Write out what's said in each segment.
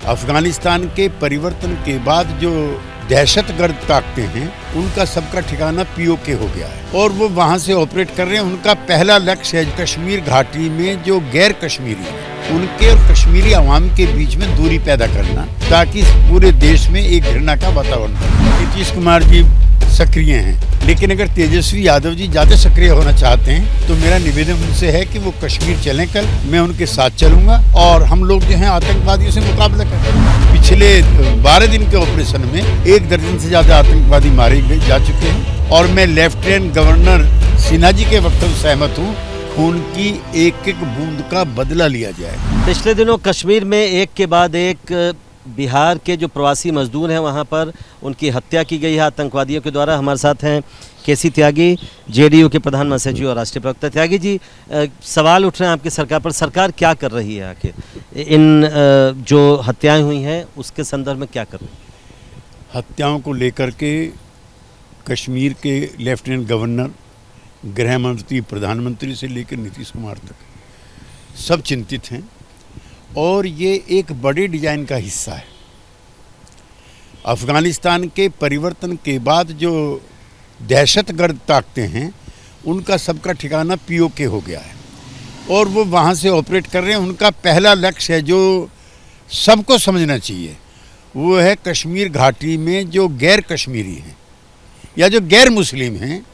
अफगानिस्तान के परिवर्तन के बाद जो दहशतगर्द ताकतें हैं उनका सबका ठिकाना पीओके हो गया है और वो वहाँ से ऑपरेट कर रहे हैं। उनका पहला लक्ष्य है कश्मीर घाटी में जो गैर कश्मीरी हैं उनके और कश्मीरी अवाम के बीच में दूरी पैदा करना, ताकि पूरे देश में एक घृणा का वातावरण बने। नीतीश कुमार जी सक्रिय हैं, लेकिन अगर तेजस्वी यादव जी ज़्यादा सक्रिय होना चाहते हैं तो मेरा निवेदन उनसे है कि वो कश्मीर चलें। कल मैं उनके साथ चलूंगा और हम लोग जो हैं आतंकवादियों से मुकाबला करें। पिछले 12 दिन के ऑपरेशन में 1 दर्जन से ज़्यादा आतंकवादी मारे जा चुके हैं और मैं लेफ्टिनेंट गवर्नर सिन्हा जी के वक्तव्य सहमत हूँ, खून की एक एक बूंद का बदला लिया जाए। पिछले दिनों कश्मीर में एक के बाद एक बिहार के जो प्रवासी मजदूर हैं वहाँ पर उनकी हत्या की गई है आतंकवादियों के द्वारा। हमारे साथ हैं केसी त्यागी, जेडीयू के प्रधान महासचिव और राष्ट्रीय प्रवक्ता। त्यागी जी, सवाल उठ रहे हैं आपकी सरकार पर, सरकार क्या कर रही है आखिर इन जो हत्याएं हुई हैं उसके संदर्भ में क्या कर रही है? हत्याओं को लेकर के कश्मीर के लेफ्टिनेंट गवर्नर, गृह मंत्री, प्रधानमंत्री से लेकर नीतीश कुमार तक सब चिंतित हैं और ये एक बड़े डिजाइन का हिस्सा है। अफगानिस्तान के परिवर्तन के बाद जो दहशतगर्द ताकतें हैं उनका सबका ठिकाना पीओके हो गया है और वो वहाँ से ऑपरेट कर रहे हैं। उनका पहला लक्ष्य है जो सबको समझना चाहिए, वो है कश्मीर घाटी में जो गैर कश्मीरी हैं या जो गैर मुस्लिम हैं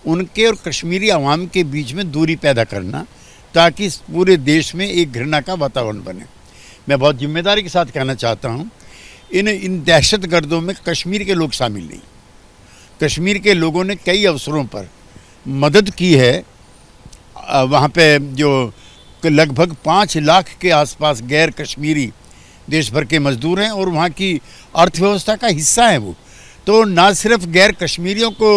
उनके और कश्मीरी अवाम के बीच में दूरी पैदा करना, ताकि पूरे देश में एक घृणा का वातावरण बने। मैं बहुत जिम्मेदारी के साथ कहना चाहता हूँ, इन दहशतगर्दों में कश्मीर के लोग शामिल नहीं। कश्मीर के लोगों ने कई अवसरों पर मदद की है। वहाँ पे जो लगभग 5 लाख के आसपास गैर कश्मीरी देश भर के मजदूर हैं और वहाँ की अर्थव्यवस्था का हिस्सा हैं वो। तो ना सिर्फ गैर कश्मीरियों को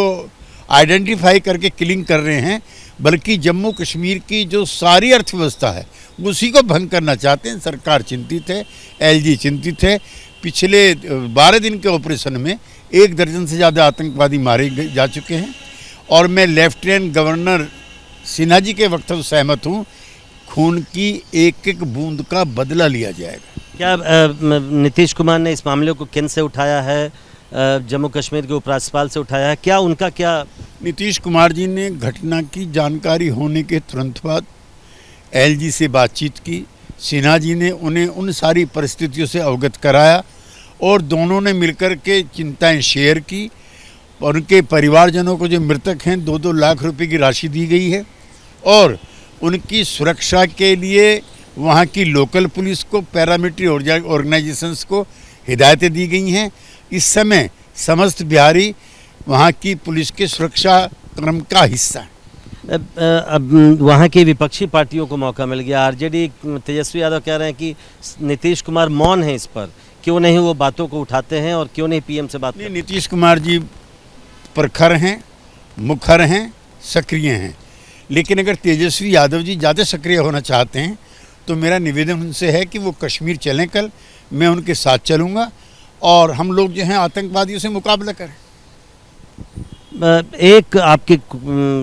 आइडेंटिफाई करके किलिंग कर रहे हैं, बल्कि जम्मू कश्मीर की जो सारी अर्थव्यवस्था है उसी को भंग करना चाहते हैं। सरकार चिंतित है, एलजी चिंतित है। पिछले 12 दिन के ऑपरेशन में 1 दर्जन से ज़्यादा आतंकवादी मारे जा चुके हैं और मैं लेफ्टिनेंट गवर्नर सिन्हा जी के वक्तव्य सहमत हूँ, खून की एक एक बूंद का बदला लिया जाएगा। क्या नीतीश कुमार ने इस मामले को केंद्र से उठाया है, जम्मू कश्मीर के उपराज्यपाल से उठाया है, क्या उनका क्या? नीतीश कुमार जी ने घटना की जानकारी होने के तुरंत बाद एलजी से बातचीत की। सिन्हा जी ने उन्हें उन सारी परिस्थितियों से अवगत कराया और दोनों ने मिलकर के चिंताएं शेयर की और उनके परिवारजनों को जो मृतक हैं 2-2 लाख रुपए की राशि दी गई है और उनकी सुरक्षा के लिए वहाँ की लोकल पुलिस को, पैरामिलिट्री ऑर्गेनाइजेशंस को हिदायतें दी गई हैं। इस समय समस्त बिहारी वहाँ की पुलिस के सुरक्षा क्रम का हिस्सा है। अब वहाँ की विपक्षी पार्टियों को मौका मिल गया। आरजेडी तेजस्वी यादव कह रहे हैं कि नीतीश कुमार मौन है इस पर, क्यों नहीं वो बातों को उठाते हैं और क्यों नहीं पीएम से बात? नहीं, नीतीश कुमार जी प्रखर हैं, मुखर हैं, सक्रिय हैं, लेकिन अगर तेजस्वी यादव जी ज़्यादा सक्रिय होना चाहते हैं तो मेरा निवेदन उनसे है कि वो कश्मीर चलें। कल मैं उनके साथ चलूँगा और हम लोग जो हैं आतंकवादियों से मुकाबला करें। एक आपके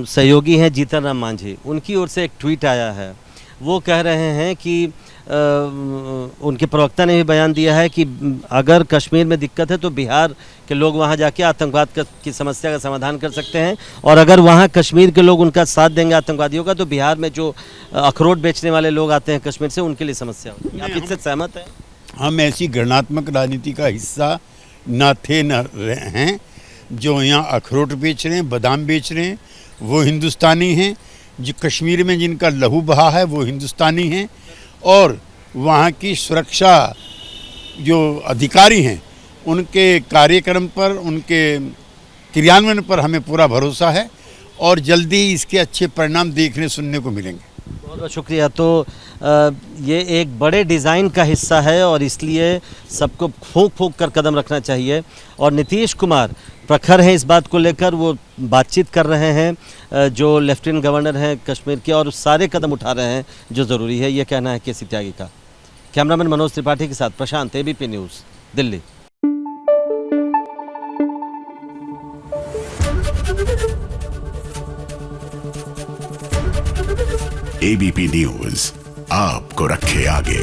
सहयोगी हैं जीतन राम मांझी, उनकी ओर से एक ट्वीट आया है। वो कह रहे हैं कि उनके प्रवक्ता ने भी बयान दिया है कि अगर कश्मीर में दिक्कत है तो बिहार के लोग वहां जाके आतंकवाद की समस्या का समाधान कर सकते हैं और अगर वहां कश्मीर के लोग उनका साथ देंगे आतंकवादियों का तो बिहार में जो अखरोट बेचने वाले लोग आते हैं कश्मीर से उनके लिए समस्या होगी। आप इससे सहमत हैं? हम ऐसी घृणात्मक राजनीति का हिस्सा न थे न हैं। जो यहाँ अखरोट बेच रहे हैं, बादाम बेच रहे हैं, वो हिंदुस्तानी हैं। जो कश्मीर में जिनका लहू बहा है वो हिंदुस्तानी हैं और वहाँ की सुरक्षा जो अधिकारी हैं उनके कार्यक्रम पर, उनके क्रियान्वयन पर हमें पूरा भरोसा है और जल्दी ही इसके अच्छे परिणाम देखने सुनने को मिलेंगे। बहुत बहुत शुक्रिया। तो ये एक बड़े डिज़ाइन का हिस्सा है और इसलिए सबको फूंक फूंक कर कदम रखना चाहिए और नीतीश कुमार प्रखर हैं इस बात को लेकर। वो बातचीत कर रहे हैं जो लेफ्टिनेंट गवर्नर हैं कश्मीर के और सारे कदम उठा रहे हैं जो ज़रूरी है, ये कहना है केसी त्यागी का। कैमरामैन मनोज त्रिपाठी के साथ Prashant, ABP news, Delhi. ABP news आपको रखे आगे।